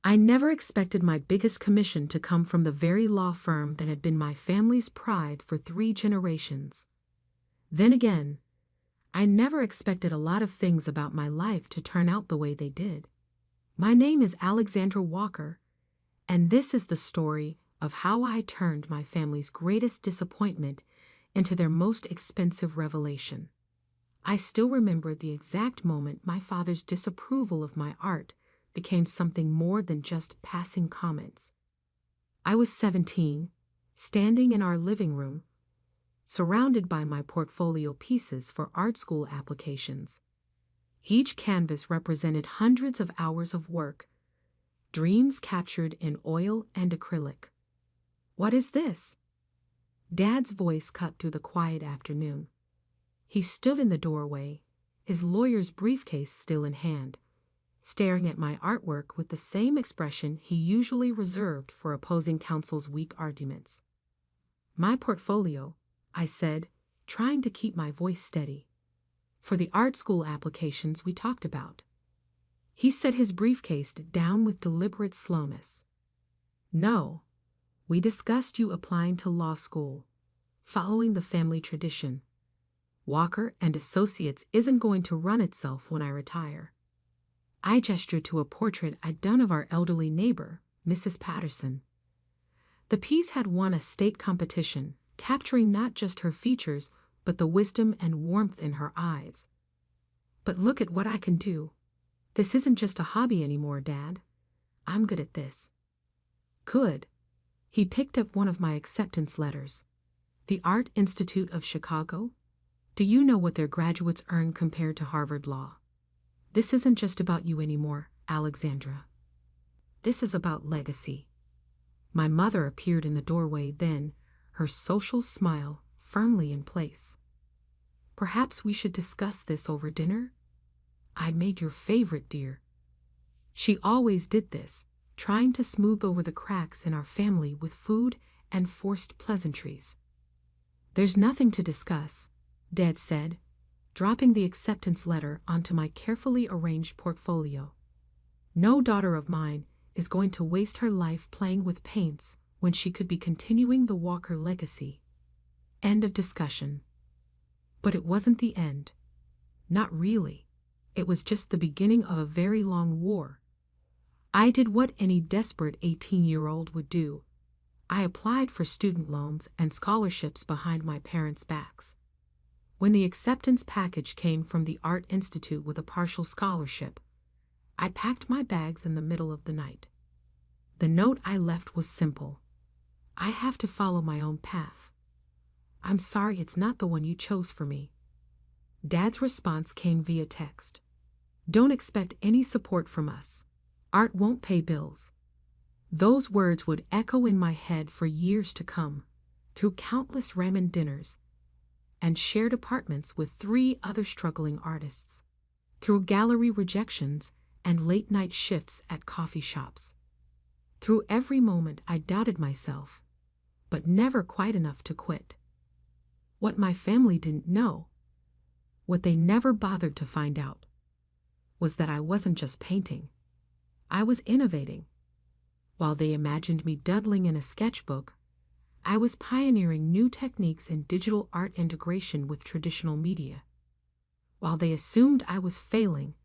I never expected my biggest commission to come from the very law firm that had been my family's pride for 3 generations. Then again, I never expected a lot of things about my life to turn out the way they did. My name is Alexandra Walker, and this is the story of how I turned my family's greatest disappointment into their most expensive revelation. I still remember the exact moment my father's disapproval of my art became something more than just passing comments. I was 17, standing in our living room, surrounded by my portfolio pieces for art school applications. Each canvas represented hundreds of hours of work, dreams captured in oil and acrylic. "What is this?" Dad's voice cut through the quiet afternoon. He stood in the doorway, his lawyer's briefcase still in hand, staring at my artwork with the same expression he usually reserved for opposing counsel's weak arguments. "My portfolio," I said, trying to keep my voice steady, "for the art school applications we talked about." He set his briefcase down with deliberate slowness. "No, we discussed you applying to law school, following the family tradition. Walker and Associates isn't going to run itself when I retire." I gestured to a portrait I'd done of our elderly neighbor, Mrs. Patterson. The piece had won a state competition, capturing not just her features, but the wisdom and warmth in her eyes. "But look at what I can do. This isn't just a hobby anymore, Dad. I'm good at this." "Good." He picked up one of my acceptance letters. "The Art Institute of Chicago? Do you know what their graduates earn compared to Harvard Law? This isn't just about you anymore, Alexandra. This is about legacy." My mother appeared in the doorway then, her social smile firmly in place. "Perhaps we should discuss this over dinner? I'd made your favorite, dear." She always did this, trying to smooth over the cracks in our family with food and forced pleasantries. "There's nothing to discuss," Dad said, dropping the acceptance letter onto my carefully arranged portfolio. "No daughter of mine is going to waste her life playing with paints when she could be continuing the Walker legacy." End of discussion. But it wasn't the end. Not really. It was just the beginning of a very long war. I did what any desperate 18-year-old would do. I applied for student loans and scholarships behind my parents' backs. When the acceptance package came from the Art Institute with a partial scholarship, I packed my bags in the middle of the night. The note I left was simple. "I have to follow my own path. I'm sorry it's not the one you chose for me." Dad's response came via text. "Don't expect any support from us. Art won't pay bills." Those words would echo in my head for years to come, through countless ramen dinners and shared apartments with 3 other struggling artists, through gallery rejections and late-night shifts at coffee shops. Through every moment I doubted myself, but never quite enough to quit. What my family didn't know, what they never bothered to find out, was that I wasn't just painting. I was innovating. While they imagined me doodling in a sketchbook, I was pioneering new techniques in digital art integration with traditional media. While they assumed I was failing,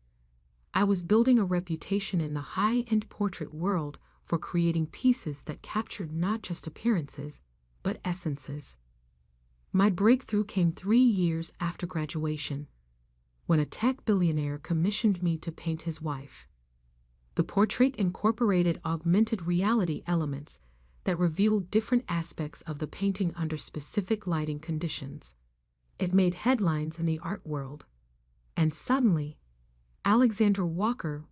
I was building a reputation in the high-end portrait world for creating pieces that captured not just appearances, but essences. My breakthrough came 3 years after graduation, when a tech billionaire commissioned me to paint his wife. The portrait incorporated augmented reality elements that revealed different aspects of the painting under specific lighting conditions. It made headlines in the art world, and suddenly, Alexandra Walker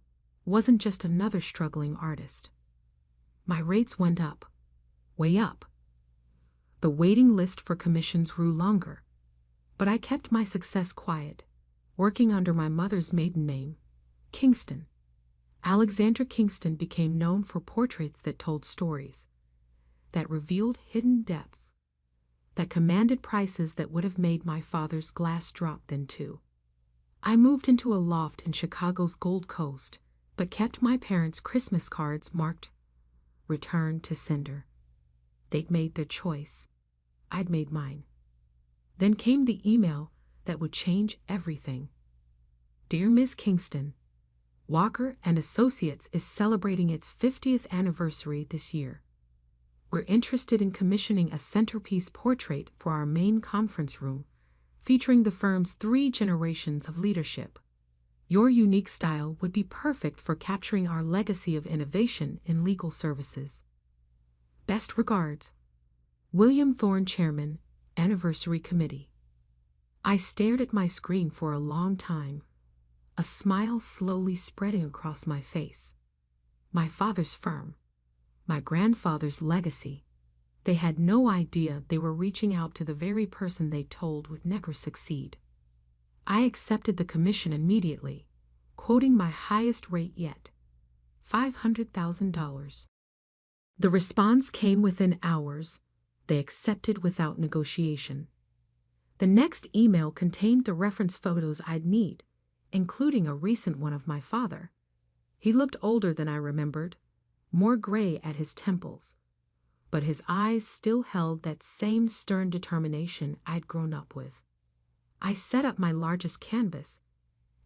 wasn't just another struggling artist. My rates went up, way up. The waiting list for commissions grew longer, but I kept my success quiet, working under my mother's maiden name, Kingston. Alexandra Kingston became known for portraits that told stories, that revealed hidden depths, that commanded prices that would have made my father's glass drop then too. I moved into a loft in Chicago's Gold Coast, but kept my parents' Christmas cards marked "Return to Sender." They'd made their choice. I'd made mine. Then came the email that would change everything. "Dear Ms. Kingston, Walker and Associates is celebrating its 50th anniversary this year. We're interested in commissioning a centerpiece portrait for our main conference room, featuring the firm's 3 generations of leadership. Your unique style would be perfect for capturing our legacy of innovation in legal services. Best regards, William Thorne, Chairman, Anniversary Committee." I stared at my screen for a long time, a smile slowly spreading across my face. My father's firm, my grandfather's legacy. They had no idea they were reaching out to the very person they told would never succeed. I accepted the commission immediately, quoting my highest rate yet, $500,000. The response came within hours. They accepted without negotiation. The next email contained the reference photos I'd need, including a recent one of my father. He looked older than I remembered, more gray at his temples, but his eyes still held that same stern determination I'd grown up with. I set up my largest canvas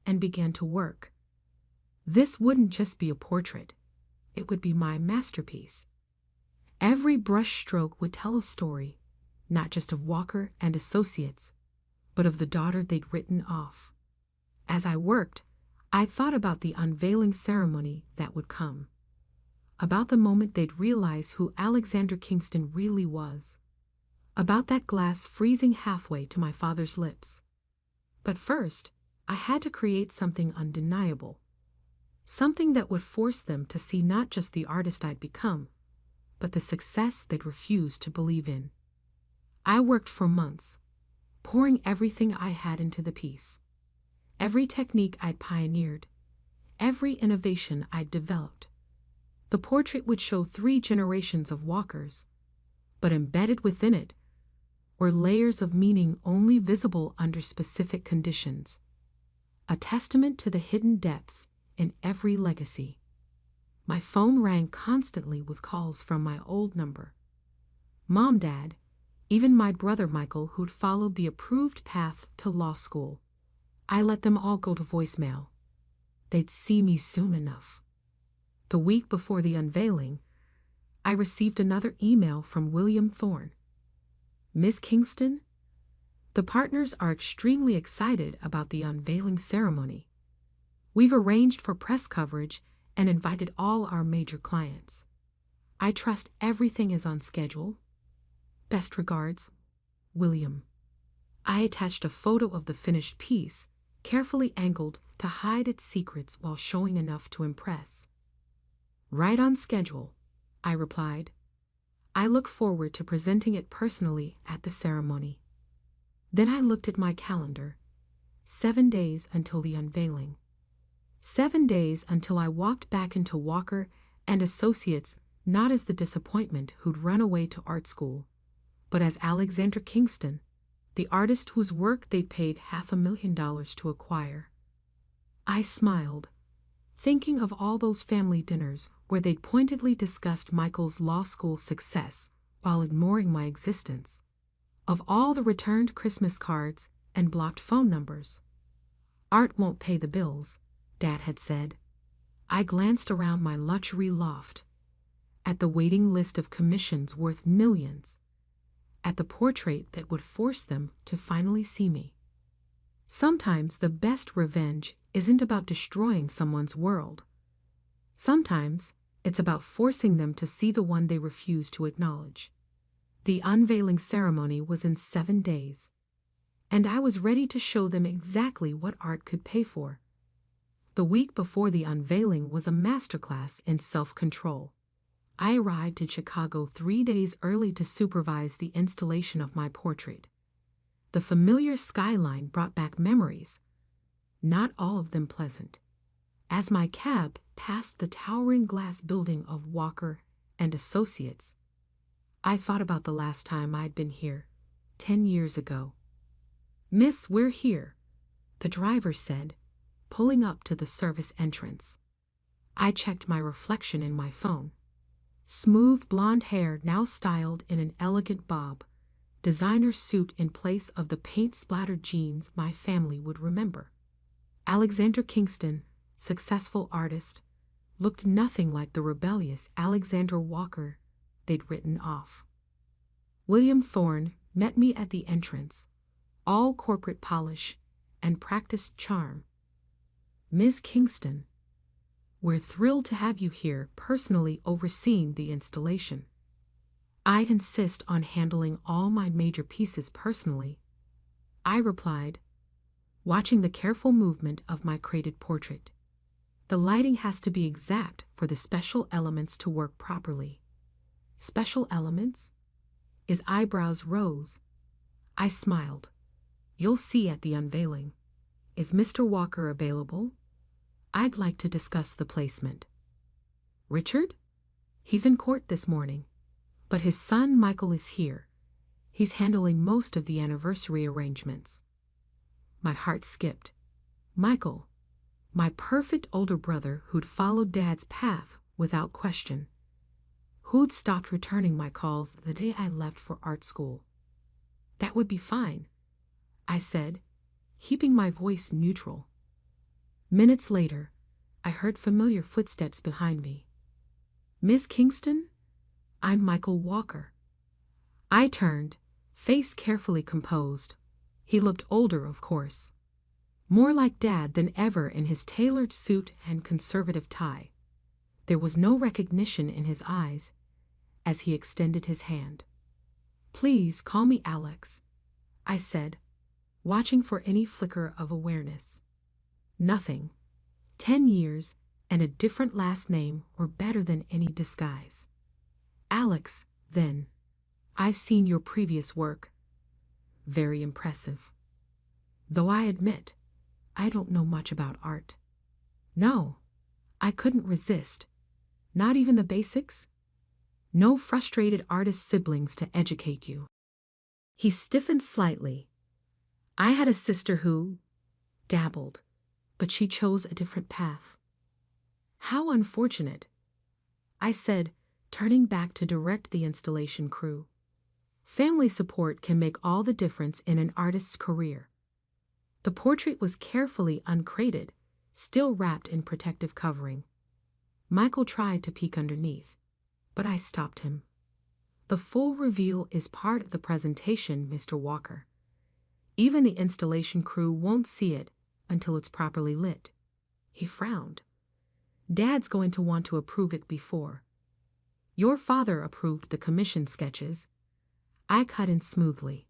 and began to work. This wouldn't just be a portrait. It would be my masterpiece. Every brush stroke would tell a story, not just of Walker and Associates, but of the daughter they'd written off. As I worked, I thought about the unveiling ceremony that would come, about the moment they'd realize who Alexander Kingston really was, about that glass freezing halfway to my father's lips. But first, I had to create something undeniable, something that would force them to see not just the artist I'd become, but the success they'd refused to believe in. I worked for months, pouring everything I had into the piece. Every technique I'd pioneered, every innovation I'd developed. The portrait would show 3 generations of Walkers, but embedded within it were layers of meaning only visible under specific conditions, a testament to the hidden depths in every legacy. My phone rang constantly with calls from my old number. Mom, Dad, even my brother Michael, who'd followed the approved path to law school. I let them all go to voicemail. They'd see me soon enough. The week before the unveiling, I received another email from William Thorne. "Miss Kingston, the partners are extremely excited about the unveiling ceremony. We've arranged for press coverage and invited all our major clients. I trust everything is on schedule. Best regards, William." I attached a photo of the finished piece, carefully angled to hide its secrets while showing enough to impress. "Right on schedule," I replied. "I look forward to presenting it personally at the ceremony." Then I looked at my calendar. 7 days until the unveiling. 7 days until I walked back into Walker and Associates, not as the disappointment who'd run away to art school, but as Alexander Kingston, the artist whose work they'd paid $500,000 to acquire. I smiled, thinking of all those family dinners where they'd pointedly discussed Michael's law school success while ignoring my existence, of all the returned Christmas cards and blocked phone numbers. "Art won't pay the bills," Dad had said. I glanced around my luxury loft, at the waiting list of commissions worth millions, at the portrait that would force them to finally see me. Sometimes the best revenge isn't about destroying someone's world. Sometimes it's about forcing them to see the one they refuse to acknowledge. The unveiling ceremony was in 7 days, and I was ready to show them exactly what art could pay for. The week before the unveiling was a masterclass in self-control. I arrived in Chicago 3 days early to supervise the installation of my portrait. The familiar skyline brought back memories, not all of them pleasant. As my cab passed the towering glass building of Walker and Associates, I thought about the last time I'd been here, 10 years ago. "Miss, we're here," the driver said, pulling up to the service entrance. I checked my reflection in my phone. Smooth blonde hair now styled in an elegant bob, designer suit in place of the paint-splattered jeans my family would remember. Alexander Kingston, successful artist, looked nothing like the rebellious Alexander Walker they'd written off. William Thorne met me at the entrance, all corporate polish and practiced charm. "Ms. Kingston, we're thrilled to have you here personally overseeing the installation. I'd insist on handling all my major pieces personally," I replied, watching the careful movement of my crated portrait. "The lighting has to be exact for the special elements to work properly." "Special elements?" His eyebrows rose. I smiled. "You'll see at the unveiling. Is Mr. Walker available? I'd like to discuss the placement." "Richard? He's in court this morning. But his son Michael is here. He's handling most of the anniversary arrangements." My heart skipped. Michael, my perfect older brother who'd followed Dad's path without question, who'd stopped returning my calls the day I left for art school. "That would be fine," I said, keeping my voice neutral. Minutes later, I heard familiar footsteps behind me. "Miss Kingston? I'm Michael Walker." I turned, face carefully composed. He looked older, of course. More like Dad than ever in his tailored suit and conservative tie. There was no recognition in his eyes as he extended his hand. "Please call me Alex," I said, watching for any flicker of awareness. Nothing. 10 years and a different last name were better than any disguise. "Alex, then. I've seen your previous work. Very impressive. Though I admit, I don't know much about art." "No," I couldn't resist. "Not even the basics? No frustrated artist siblings to educate you?" He stiffened slightly. "I had a sister who dabbled, but she chose a different path." "How unfortunate," I said, turning back to direct the installation crew. Family support can make all the difference in an artist's career. The portrait was carefully uncrated, still wrapped in protective covering. Michael tried to peek underneath, but I stopped him. "The full reveal is part of the presentation, Mr. Walker. Even the installation crew won't see it until it's properly lit." He frowned. "Dad's going to want to approve it before. Your father approved the commission sketches." I cut in smoothly.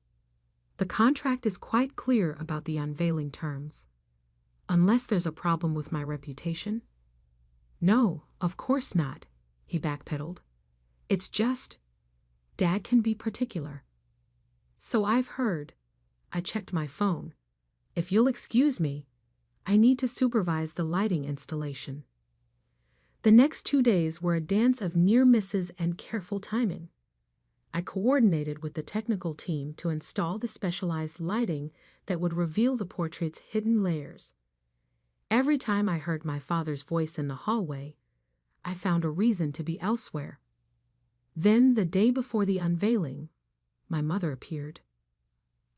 "The contract is quite clear about the unveiling terms. Unless there's a problem with my reputation." "No, of course not," he backpedaled. "It's just, Dad can be particular." "So I've heard." I checked my phone. "If you'll excuse me, I need to supervise the lighting installation." The next 2 days were a dance of near misses and careful timing. I coordinated with the technical team to install the specialized lighting that would reveal the portrait's hidden layers. Every time I heard my father's voice in the hallway, I found a reason to be elsewhere. Then, the day before the unveiling, my mother appeared.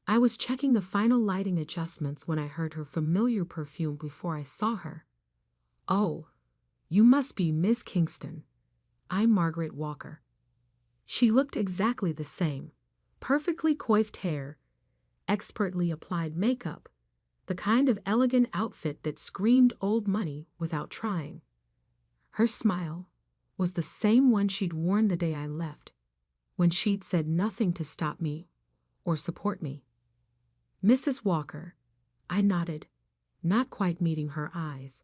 I was checking the final lighting adjustments when I heard her familiar perfume before I saw her. "Oh, you must be Miss Kingston. I'm Margaret Walker." She looked exactly the same, perfectly coiffed hair, expertly applied makeup, the kind of elegant outfit that screamed old money without trying. Her smile was the same one she'd worn the day I left, when she'd said nothing to stop me or support me. "Mrs. Walker," I nodded, not quite meeting her eyes.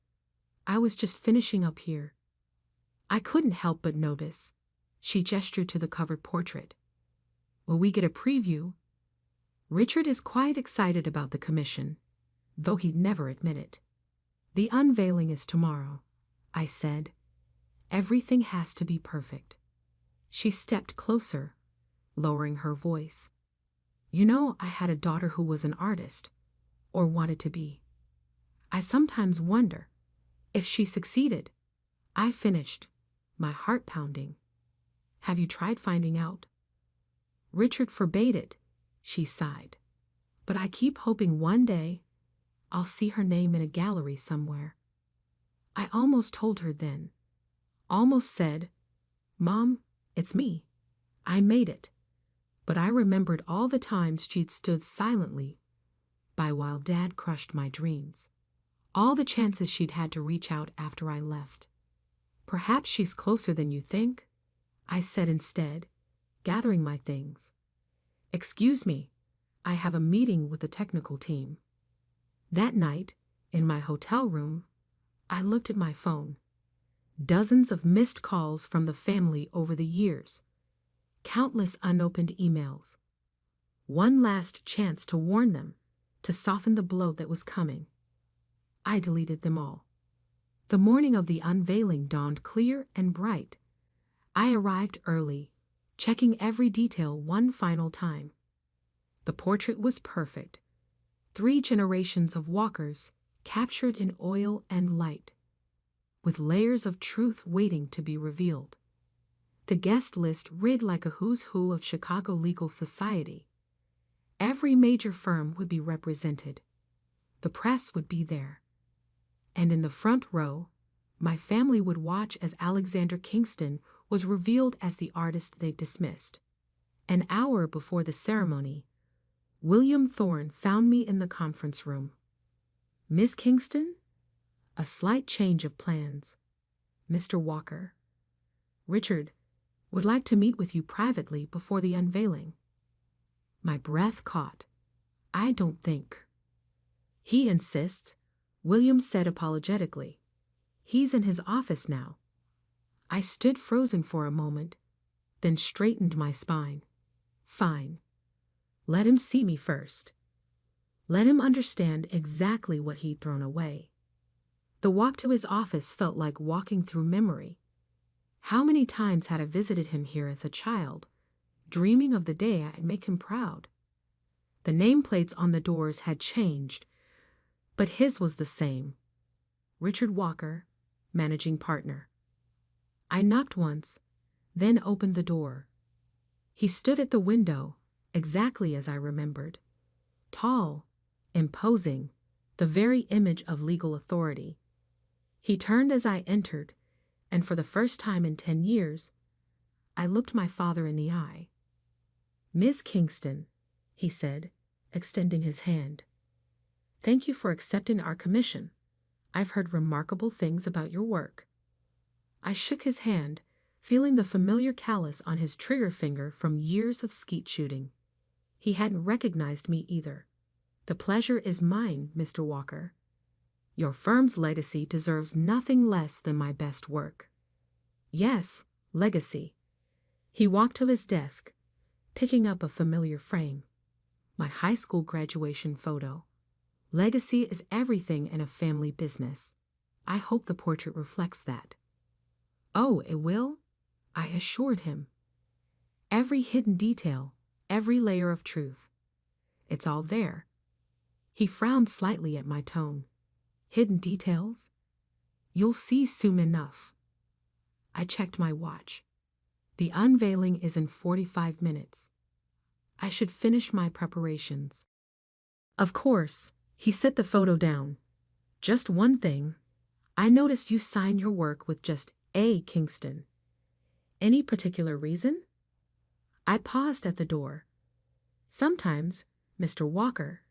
"I was just finishing up here." I couldn't help but notice. She gestured to the covered portrait. "Will we get a preview?" Richard is quite excited about the commission, though he'd never admit it. "The unveiling is tomorrow," I said. "Everything has to be perfect." She stepped closer, lowering her voice. "You know, I had a daughter who was an artist, or wanted to be. I sometimes wonder, if she succeeded, I finished, my heart pounding. Have you tried finding out? Richard forbade it, she sighed. But I keep hoping one day I'll see her name in a gallery somewhere. I almost told her then. Almost said, Mom, it's me. I made it. But I remembered all the times she'd stood silently by while Dad crushed my dreams. All the chances she'd had to reach out after I left. Perhaps she's closer than you think, I said instead, gathering my things. Excuse me, I have a meeting with the technical team. That night, in my hotel room, I looked at my phone. Dozens of missed calls from the family over the years. Countless unopened emails. One last chance to warn them, to soften the blow that was coming. I deleted them all. The morning of the unveiling dawned clear and bright. I arrived early, checking every detail one final time. The portrait was perfect. 3 generations of Walkers captured in oil and light, with layers of truth waiting to be revealed. The guest list read like a who's who of Chicago legal society. Every major firm would be represented. The press would be there. And in the front row, my family would watch as Alexander Kingston was revealed as the artist they dismissed. An hour before the ceremony, William Thorne found me in the conference room. Miss Kingston? A slight change of plans. Mr. Walker. Richard would like to meet with you privately before the unveiling. My breath caught. I don't think. He insists, William said apologetically. He's in his office now. I stood frozen for a moment, then straightened my spine. Fine. Let him see me first. Let him understand exactly what he'd thrown away. The walk to his office felt like walking through memory. How many times had I visited him here as a child, dreaming of the day I'd make him proud? The nameplates on the doors had changed, but his was the same. Richard Walker, managing partner. I knocked once, then opened the door. He stood at the window, exactly as I remembered. Tall, imposing, the very image of legal authority. He turned as I entered, and for the first time in 10 years, I looked my father in the eye. Miss Kingston, he said, extending his hand. Thank you for accepting our commission. I've heard remarkable things about your work. I shook his hand, feeling the familiar callus on his trigger finger from years of skeet shooting. He hadn't recognized me either. The pleasure is mine, Mr. Walker. Your firm's legacy deserves nothing less than my best work. Yes, legacy. He walked to his desk, picking up a familiar frame. My high school graduation photo. Legacy is everything in a family business. I hope the portrait reflects that. Oh, it will? I assured him. Every hidden detail, every layer of truth. It's all there. He frowned slightly at my tone. Hidden details? You'll see soon enough. I checked my watch. The unveiling is in 45 minutes. I should finish my preparations. Of course, he set the photo down. Just one thing. I noticed you sign your work with just A. Kingston. Any particular reason? I paused at the door. Sometimes, Mr. Walker,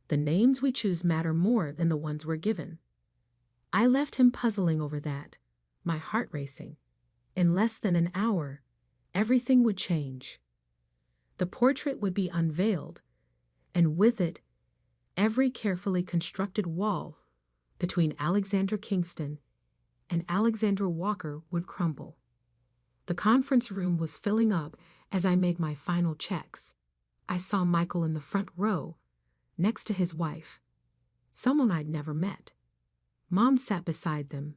the names we choose matter more than the ones we're given. I left him puzzling over that, my heart racing. In less than an hour, everything would change. The portrait would be unveiled, and with it, every carefully constructed wall between Alexander Kingston and Alexander Walker would crumble. The conference room was filling up as I made my final checks. I saw Michael in the front row, next to his wife, someone I'd never met. Mom sat beside them,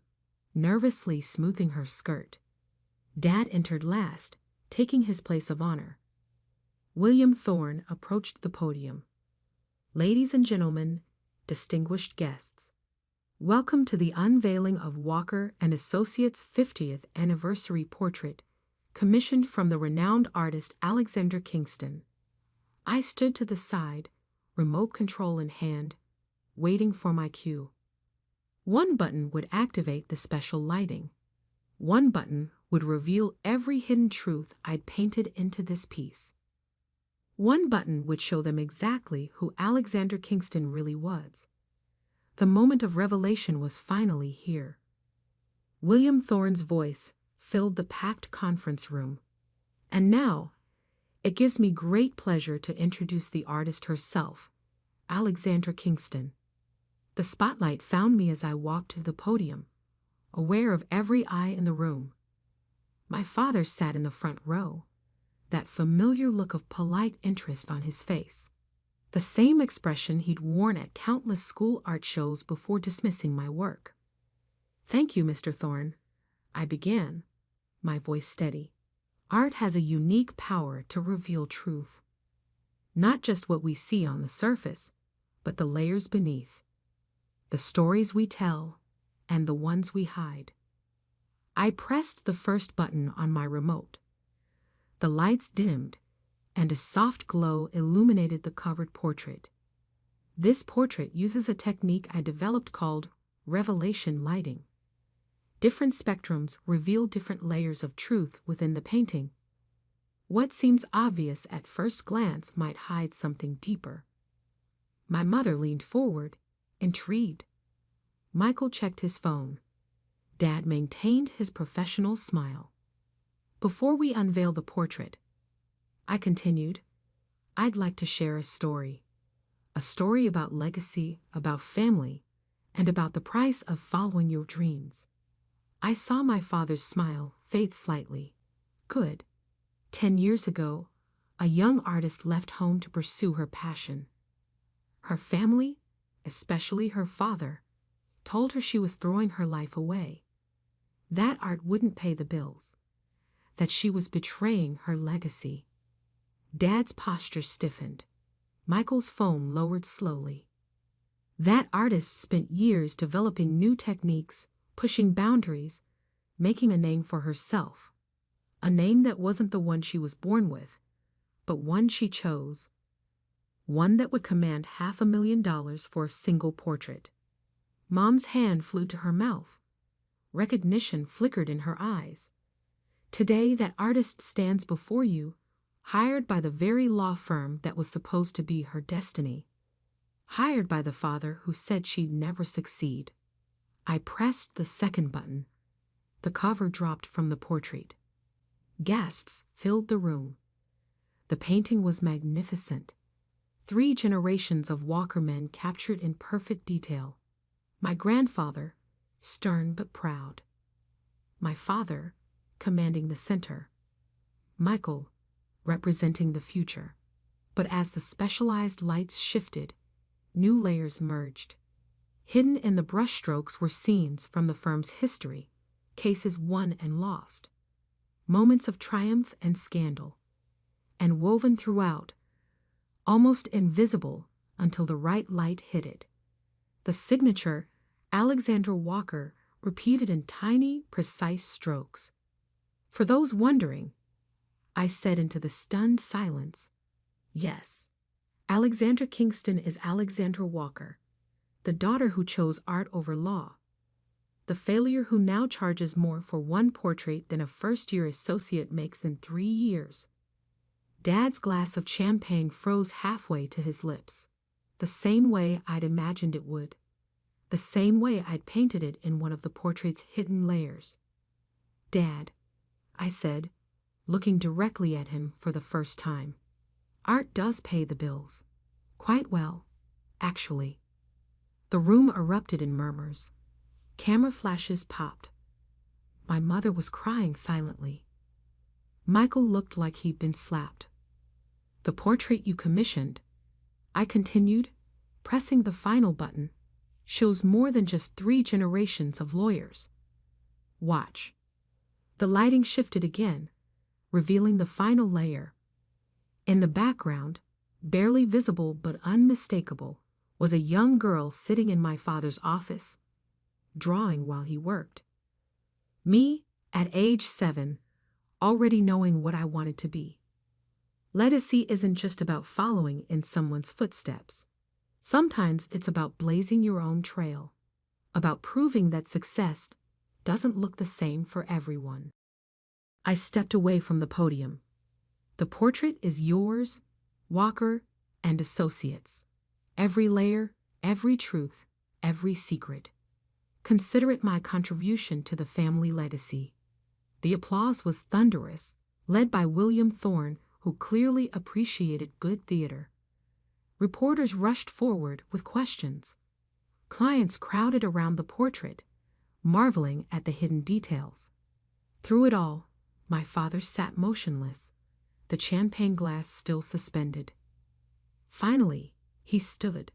nervously smoothing her skirt. Dad entered last, taking his place of honor. William Thorne approached the podium. Ladies and gentlemen, distinguished guests, Welcome to the unveiling of Walker and Associates' 50th anniversary portrait, commissioned from the renowned artist Alexander Kingston. I stood to the side, remote control in hand, waiting for my cue. One button would activate the special lighting. One button would reveal every hidden truth I'd painted into this piece. One button would show them exactly who Alexander Kingston really was. The moment of revelation was finally here. William Thorne's voice filled the packed conference room. And now, it gives me great pleasure to introduce the artist herself, Alexander Kingston. The spotlight found me as I walked to the podium, aware of every eye in the room. My father sat in the front row, that familiar look of polite interest on his face. The same expression he'd worn at countless school art shows before dismissing my work. "Thank you, Mr. Thorne," I began, my voice steady. "Art has a unique power to reveal truth. Not just what we see on the surface, but the layers beneath. The stories we tell, and the ones we hide." I pressed the first button on my remote. The lights dimmed, and a soft glow illuminated the covered portrait. This portrait uses a technique I developed called revelation lighting. Different spectrums reveal different layers of truth within the painting. What seems obvious at first glance might hide something deeper. My mother leaned forward, intrigued. Michael checked his phone. Dad maintained his professional smile. "Before we unveil the portrait," I continued, "I'd like to share a story. A story about legacy, about family, and about the price of following your dreams." I saw my father's smile fade slightly. "Good. 10 years ago, a young artist left home to pursue her passion. Her family, especially her father, told her she was throwing her life away. That art wouldn't pay the bills. That she was betraying her legacy." Dad's posture stiffened. Michael's phone lowered slowly. "That artist spent years developing new techniques, pushing boundaries, making a name for herself. A name that wasn't the one she was born with, but one she chose. One that would command $500,000 for a single portrait." Mom's hand flew to her mouth. Recognition flickered in her eyes. "Today, that artist stands before you, hired by the very law firm that was supposed to be her destiny. Hired by the father who said she'd never succeed." I pressed the second button. The cover dropped from the portrait. Gasps filled the room. The painting was magnificent. 3 generations of Walker men captured in perfect detail. My grandfather, stern but proud. My father, commanding the center. Michael, representing the future. But as the specialized lights shifted, new layers emerged. Hidden in the brushstrokes were scenes from the firm's history, cases won and lost, moments of triumph and scandal, and woven throughout, almost invisible until the right light hit it, the signature Alexander Walker repeated in tiny, precise strokes. "For those wondering," I said into the stunned silence, "yes, Alexander Kingston is Alexander Walker, the daughter who chose art over law, the failure who now charges more for one portrait than a first-year associate makes in 3 years." Dad's glass of champagne froze halfway to his lips, the same way I'd imagined it would, the same way I'd painted it in one of the portrait's hidden layers. "Dad," I said, looking directly at him for the first time, "art does pay the bills. Quite well, actually." The room erupted in murmurs. Camera flashes popped. My mother was crying silently. Michael looked like he'd been slapped. "The portrait you commissioned," I continued, pressing the final button, "shows more than just 3 generations of lawyers. Watch." The lighting shifted again, revealing the final layer. In the background, barely visible but unmistakable, was a young girl sitting in my father's office, drawing while he worked. Me, at age 7, already knowing what I wanted to be. Legacy isn't just about following in someone's footsteps. Sometimes it's about blazing your own trail, about proving that success doesn't look the same for everyone. I stepped away from the podium. The portrait is yours, Walker, and Associates. Every layer, every truth, every secret. Consider it my contribution to the family legacy. The applause was thunderous, led by William Thorne, who clearly appreciated good theater. Reporters rushed forward with questions. Clients crowded around the portrait, marveling at the hidden details. Through it all, my father sat motionless, the champagne glass still suspended. Finally, he stood.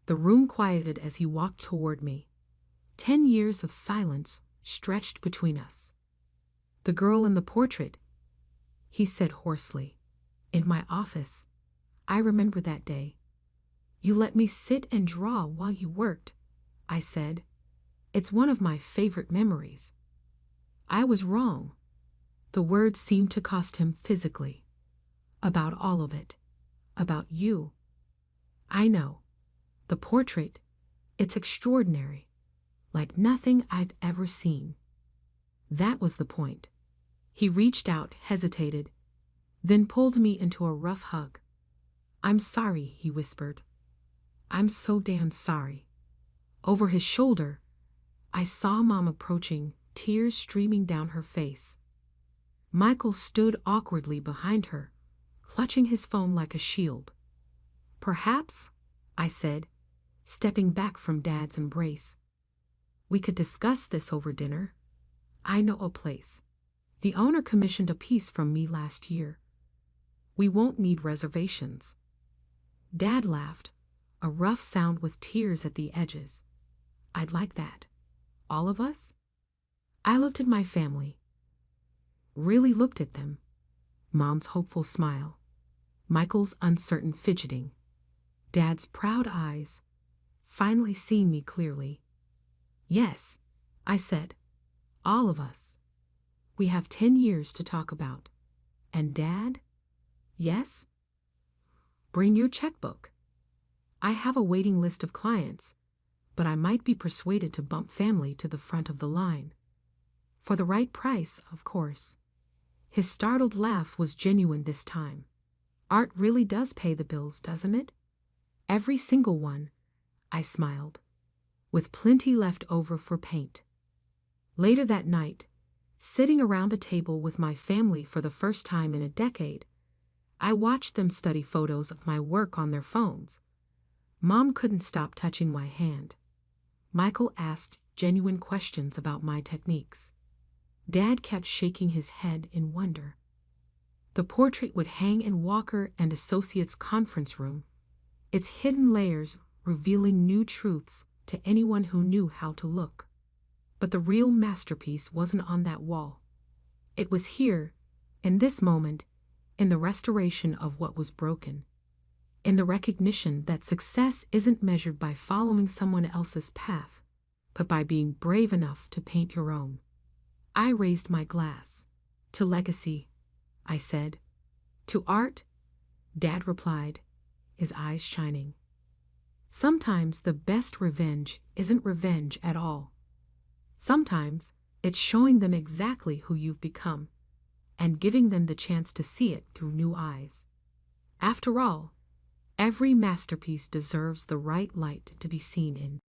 The room quieted as he walked toward me. 10 years of silence stretched between us. "The girl in the portrait," he said hoarsely. "In my office. I remember that day. You let me sit and draw while you worked," I said. "It's one of my favorite memories." I was wrong. The words seemed to cost him physically. About all of it. About you. I know. The portrait, it's extraordinary. Like nothing I've ever seen. That was the point. He reached out, hesitated, then pulled me into a rough hug. "I'm sorry," he whispered. "I'm so damn sorry." Over his shoulder, I saw Mom approaching, tears streaming down her face. Michael stood awkwardly behind her, clutching his phone like a shield. "Perhaps," I said, stepping back from Dad's embrace, "we could discuss this over dinner. I know a place. The owner commissioned a piece from me last year. We won't need reservations." Dad laughed, a rough sound with tears at the edges. "I'd like that. All of us?" I looked at my family. Really looked at them. Mom's hopeful smile. Michael's uncertain fidgeting. Dad's proud eyes, finally seeing me clearly. "Yes," I said. "All of us. We have 10 years to talk about. And Dad?" "Yes?" "Bring your checkbook. I have a waiting list of clients, but I might be persuaded to bump family to the front of the line. For the right price, of course." His startled laugh was genuine this time. "Art really does pay the bills, doesn't it?" "Every single one," I smiled, "with plenty left over for paint." Later that night, sitting around a table with my family for the first time in a decade, I watched them study photos of my work on their phones. Mom couldn't stop touching my hand. Michael asked genuine questions about my techniques. Dad kept shaking his head in wonder. The portrait would hang in Walker and Associates' conference room, its hidden layers revealing new truths to anyone who knew how to look. But the real masterpiece wasn't on that wall. It was here, in this moment, in the restoration of what was broken. In the recognition that success isn't measured by following someone else's path, but by being brave enough to paint your own. I raised my glass. "To legacy," I said. "To art," Dad replied, his eyes shining. Sometimes the best revenge isn't revenge at all. Sometimes it's showing them exactly who you've become and giving them the chance to see it through new eyes. After all, every masterpiece deserves the right light to be seen in.